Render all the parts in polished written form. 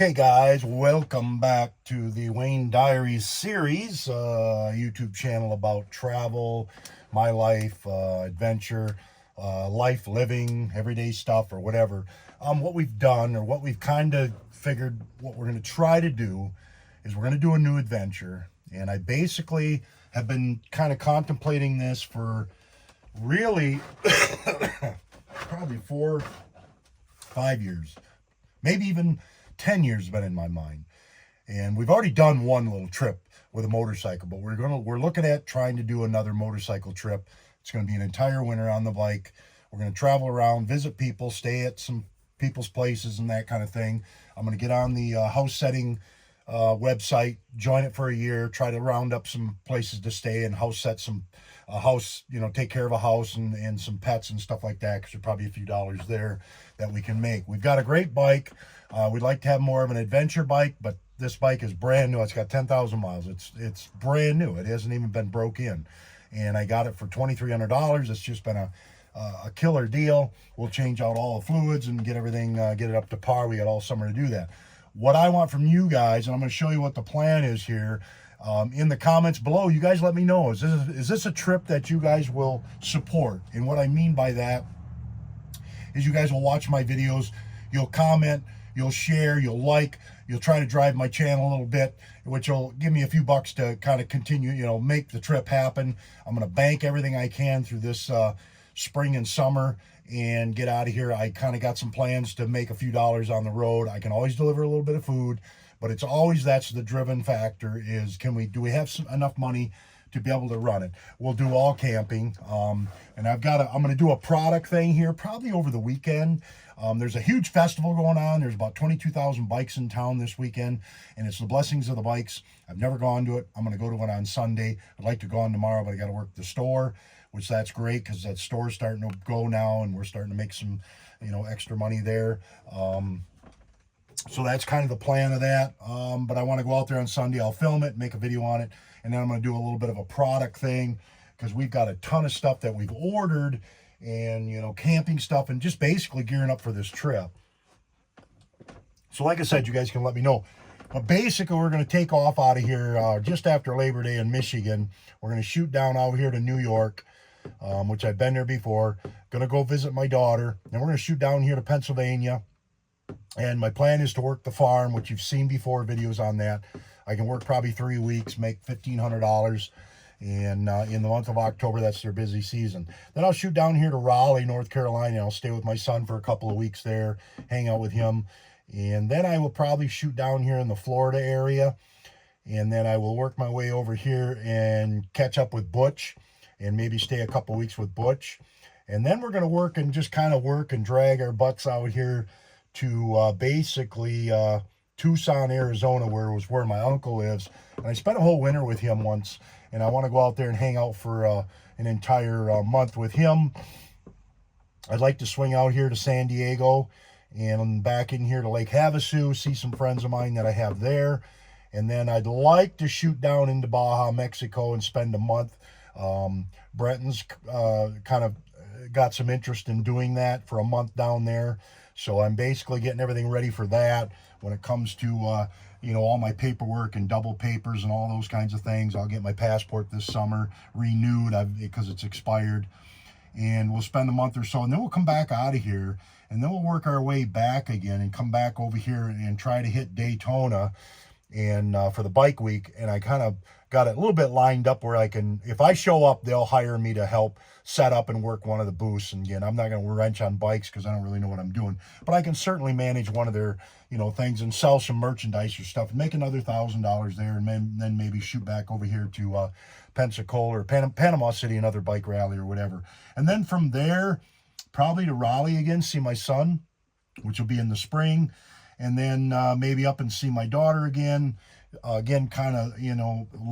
Okay, guys, welcome back to the Wayne Diaries series, YouTube channel about travel, my life, adventure, life living, everyday stuff, or whatever. What we've done, or what we've kind of figured, what we're going to try to do is we're going to do a new adventure. And I basically have been kind of contemplating this for really probably 4, 5 years, maybe even 10 years been in my mind. And we've already done one little trip with a motorcycle, but we're looking at trying to do another motorcycle trip. It's going to be an entire winter on the bike. We're going to travel around, visit people, stay at some people's places and that kind of thing. I'm going to get on the house setting website, join it for a year, try to round up some places to stay and house set some house, take care of a house and some pets and stuff like that, because there's probably a few dollars there that we can make. We've got a great bike. We'd like to have more of an adventure bike, but this bike is brand new. It's got 10,000 miles. It's brand new. It hasn't even been broke in. And I got it for $2,300. It's just been a killer deal. We'll change out all the fluids and get everything, get it up to par. We got all summer to do that. What I want from you guys, and I'm going to show you what the plan is here, in the comments below, you guys let me know. Is this a trip that you guys will support? And what I mean by that is you guys will watch my videos, you'll comment, you'll share, you'll like, you'll try to drive my channel a little bit, which will give me a few bucks to kind of continue, make the trip happen. I'm going to bank everything I can through this spring and summer and get out of here. I kind of got some plans to make a few dollars on the road. I can always deliver a little bit of food, but it's always, that's the driven factor, is do we have enough money to be able to run it? We'll do all camping. And I'm going to do a product thing here probably over the weekend. There's a huge festival going on. There's about 22,000 bikes in town this weekend, and it's the Blessings of the Bikes. I've never gone to it. I'm going to go to it on Sunday. I'd like to go on tomorrow, but I got to work the store, which that's great because that store's starting to go now, and we're starting to make some, extra money there. So that's kind of the plan of that. But I want to go out there on Sunday. I'll film it, make a video on it, and then I'm going to do a little bit of a product thing because we've got a ton of stuff that we've ordered and, camping stuff and just basically gearing up for this trip. So like I said, you guys can let me know. But basically, we're going to take off out of here just after Labor Day in Michigan. We're going to shoot down out here to New York, which I've been there before. Going to go visit my daughter. Then we're going to shoot down here to Pennsylvania. And my plan is to work the farm, which you've seen before, videos on that. I can work probably 3 weeks, make $1,500. And in the month of October, that's their busy season. Then I'll shoot down here to Raleigh, North Carolina. I'll stay with my son for a couple of weeks there, hang out with him. And then I will probably shoot down here in the Florida area. And then I will work my way over here and catch up with Butch and maybe stay a couple of weeks with Butch. And then we're going to work and just kind of work and drag our butts out here to basically Tucson, Arizona, where my uncle lives. And I spent a whole winter with him once, and I want to go out there and hang out for an entire month with him. I'd like to swing out here to San Diego and back in here to Lake Havasu, see some friends of mine that I have there. And then I'd like to shoot down into Baja, Mexico and spend a month. Brenton's kind of got some interest in doing that for a month down there. So I'm basically getting everything ready for that when it comes to, all my paperwork and double papers and all those kinds of things. I'll get my passport this summer renewed because it's expired. And we'll spend a month or so, and then we'll come back out of here, and then we'll work our way back again and come back over here and try to hit Daytona and for the bike week. And I kind of got it a little bit lined up where I can, if I show up, they'll hire me to help set up and work one of the booths. And again, I'm not going to wrench on bikes because I don't really know what I'm doing, but I can certainly manage one of their, things and sell some merchandise or stuff and make another $1,000 there. And then maybe shoot back over here to Pensacola or Panama City, another bike rally or whatever. And then from there, probably to Raleigh again, see my son, which will be in the spring. And then maybe up and see my daughter again. Again, kind of,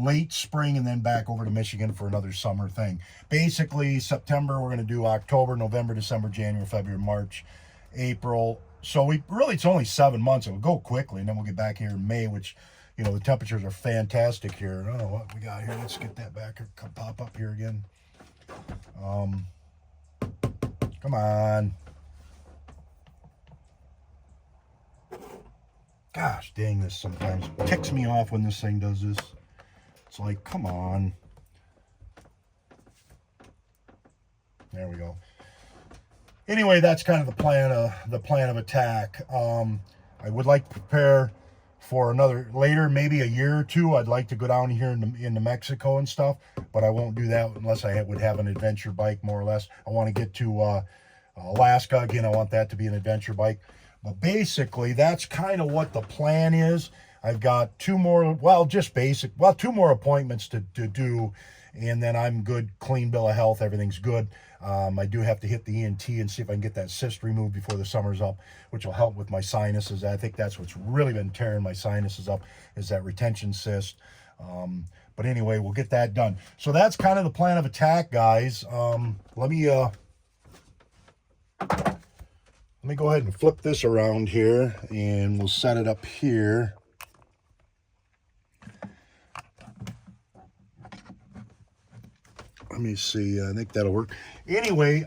late spring, and then back over to Michigan for another summer thing. Basically, September, we're going to do October, November, December, January, February, March, April. So it's only 7 months. It'll go quickly, and then we'll get back here in May, which, the temperatures are fantastic here. I don't know what we got here. Let's get that back, pop up here again. Come on. Gosh dang, this sometimes ticks me off when this thing does this. It's like, come on. There we go. Anyway, that's kind of the plan of attack. I would like to prepare for another later, maybe a year or two. I'd like to go down here into Mexico and stuff, but I won't do that unless I would have an adventure bike, more or less. I want to get to Alaska again. I want that to be an adventure bike. But basically, that's kind of what the plan is. I've got two more, well, just basic, well, two more appointments to do, and then I'm good, clean bill of health, everything's good. I do have to hit the ENT and see if I can get that cyst removed before the summer's up, which will help with my sinuses. I think that's what's really been tearing my sinuses up, is that retention cyst. But anyway, we'll get that done. So that's kind of the plan of attack, guys. Let me go ahead and flip this around here, and we'll set it up here. Let me see. I think that'll work. Anyway,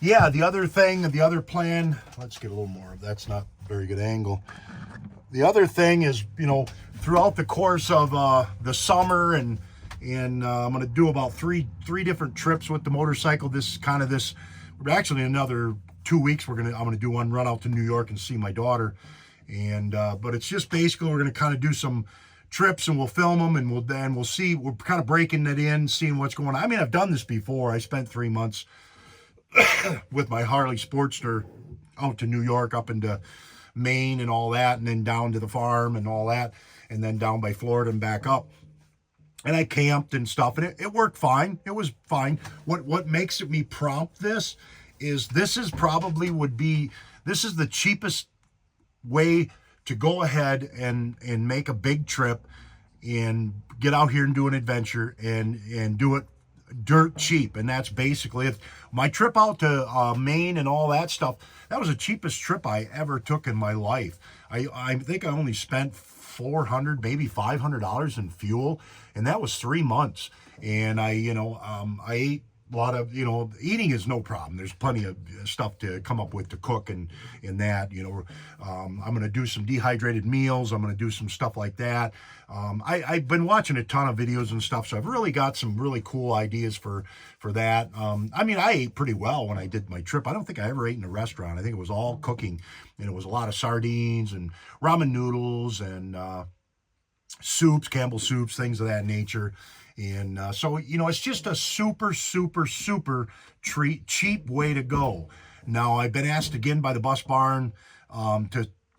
yeah, the other thing, the other plan, let's get a little more. That's not a very good angle. The other thing is, you know, throughout the course of the summer, and I'm going to do about three different trips with the motorcycle. Actually another 2 weeks. I'm going to do one run out to New York and see my daughter. And but it's just basically we're going to kind of do some trips, and we'll film them, and we'll see. We're kind of breaking it in, seeing what's going on. I mean, I've done this before. I spent 3 months with my Harley Sportster out to New York, up into Maine and all that, and then down to the farm and all that, and then down by Florida and back up. And I camped and stuff, and it worked fine. It was fine. What makes me prompt this is this is the cheapest way to go ahead and make a big trip and get out here and do an adventure and do it dirt cheap. And that's basically it. My trip out to Maine and all that stuff, that was the cheapest trip I ever took in my life. I think I only spent $400, maybe $500 in fuel, and that was 3 months. And I ate a lot of, eating is no problem. There's plenty of stuff to come up with to cook and in that, I'm going to do some dehydrated meals. I'm going to do some stuff like that. I've been watching a ton of videos and stuff, so I've really got some really cool ideas for that. I mean, I ate pretty well when I did my trip. I don't think I ever ate in a restaurant. I think it was all cooking, and it was a lot of sardines and ramen noodles and soups, Campbell soups, things of that nature. And so, it's just a super, super, super cheap way to go. Now, I've been asked again by the Bus Barn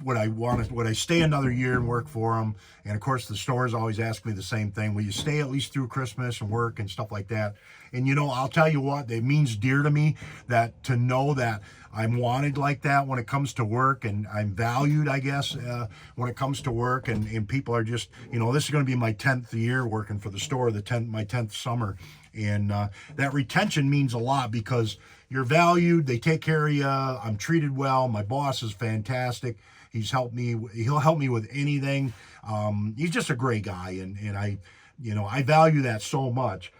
would I stay another year and work for them? And of course, the stores always ask me the same thing. Will you stay at least through Christmas and work and stuff like that? And I'll tell you what, it means dear to me to know that I'm wanted like that when it comes to work, and I'm valued, I guess, when it comes to work. And people are just, this is going to be my 10th year working for the store, my 10th summer. And that retention means a lot because you're valued. They take care of you. I'm treated well. My boss is fantastic. He's helped me. He'll help me with anything. He's just a great guy, and I value that so much.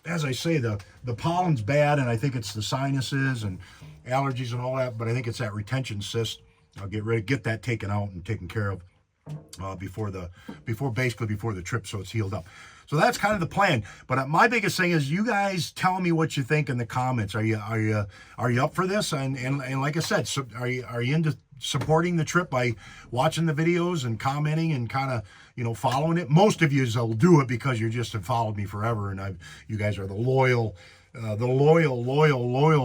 As I say, the pollen's bad, and I think it's the sinuses and allergies and all that, but I think it's that retention cyst. I'll get that taken out and taken care of before the trip, so it's healed up. So that's kind of the plan. But my biggest thing is, you guys tell me what you think in the comments. Are you up for this? And like I said, so are you into supporting the trip by watching the videos and commenting and kind of following it? Most of you will do it because you just have followed me forever, and you guys are the loyal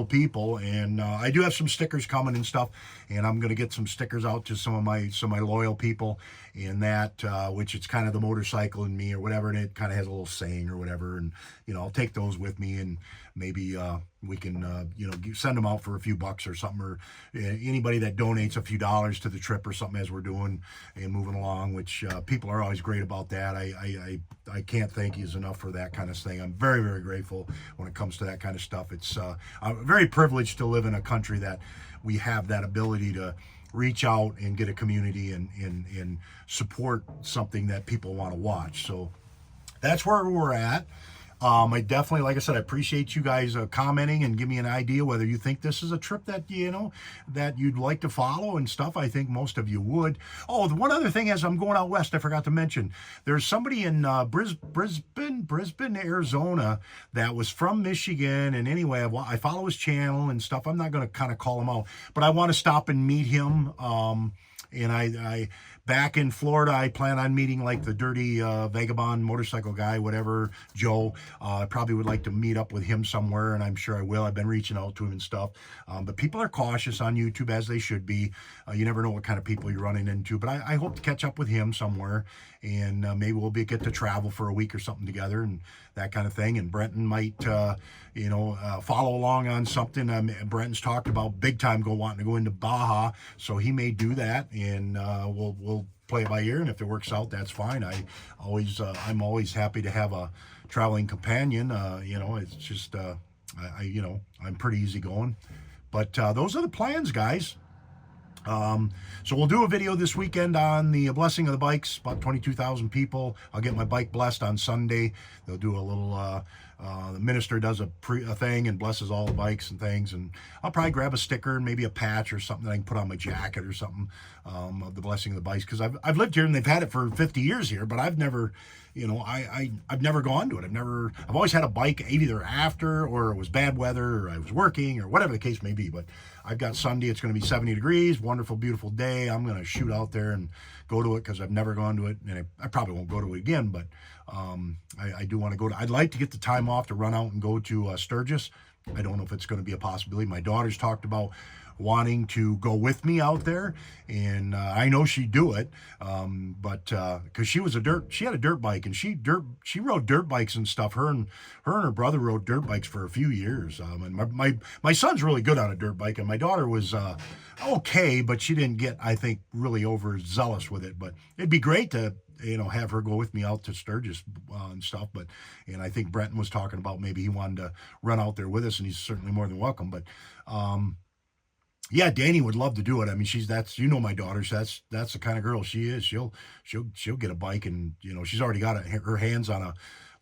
people. And I do have some stickers coming and stuff, and I'm going to get some stickers out to some of my loyal people, and that which it's kind of the motorcycle in me or whatever, and it kind of has a little saying or whatever, and I'll take those with me, and maybe we can send them out for a few bucks or something, or anybody that donates a few dollars to the trip or something as we're doing and moving along, which people are always great about that. I can't thank you enough for that kind of thing. I'm very, very grateful when it comes to that kind of stuff. It's I'm very privileged to live in a country that we have that ability to reach out and get a community and support something that people want to watch. So that's where we're at. I definitely, like I said, I appreciate you guys commenting and give me an idea whether you think this is a trip that, that you'd like to follow and stuff. I think most of you would. Oh, the one other thing as I'm going out west, I forgot to mention, there's somebody in Brisbane, Arizona that was from Michigan. And anyway, I follow his channel and stuff. I'm not going to kind of call him out, but I want to stop and meet him. And I back in Florida, I plan on meeting like the dirty vagabond motorcycle guy, whatever, Joe. I probably would like to meet up with him somewhere, and I'm sure I will. I've been reaching out to him and stuff. But people are cautious on YouTube, as they should be. You never know what kind of people you're running into. But I hope to catch up with him somewhere, and maybe we'll get to travel for a week or something together and that kind of thing. And Brenton might, follow along on something. Brenton's talked about big time wanting to go into Baja, so he may do that, and we'll play it by ear. And if it works out, that's fine. I'm always happy to have a traveling companion. It's just I'm pretty easygoing. But those are the plans, guys. So we'll do a video this weekend on the blessing of the bikes, about 22,000 people. I'll get my bike blessed on Sunday. They'll do a little, the minister does a thing and blesses all the bikes and things. And I'll probably grab a sticker and maybe a patch or something that I can put on my jacket or something, of the blessing of the bikes. Cause I've lived here and they've had it for 50 years here, but I've never, I've never gone to it. I've always had a bike either after, or it was bad weather, or I was working, or whatever the case may be. But I've got Sunday, it's going to be 70 degrees, wonderful, beautiful day. I'm going to shoot out there and go to it because I've never gone to it, and I probably won't go to it again, but I do want to go to, I'd like to get the time off to run out and go to Sturgis. I don't know if it's going to be a possibility. My daughter's talked about wanting to go with me out there, and I know she'd do it, but because she had a dirt bike, and she rode dirt bikes and stuff. Her and her brother rode dirt bikes for a few years, and my son's really good on a dirt bike, and my daughter was okay, but she didn't get, I think, really overzealous with it. But it'd be great to have her go with me out to Sturgis and stuff. And I think Brenton was talking about maybe he wanted to run out there with us, and he's certainly more than welcome. But yeah, Danny would love to do it. I mean, that's my daughter. So that's the kind of girl she is. She'll get a bike, and she's already got her hands on a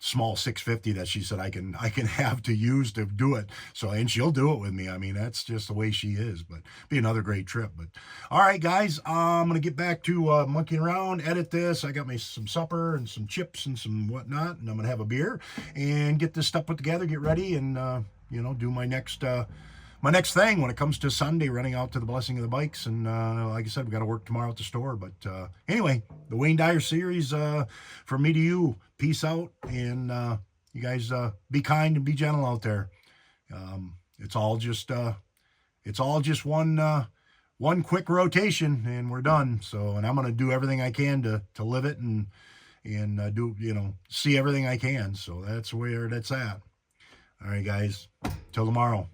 small 650 that she said I can have to use to do it. So, and she'll do it with me. I mean, that's just the way she is. But be another great trip. But all right, guys, I'm gonna get back to monkeying around, edit this. I got me some supper and some chips and some whatnot, and I'm gonna have a beer and get this stuff put together, get ready, and do my next thing when it comes to Sunday, running out to the blessing of the bikes. And like I said, we got to work tomorrow at the store. But anyway, the Waynediaries series, from me to you. Peace out, and you guys be kind and be gentle out there. It's all just one quick rotation, and we're done. So, and I'm gonna do everything I can to live it and do see everything I can. So that's where that's at. All right, guys. Till tomorrow.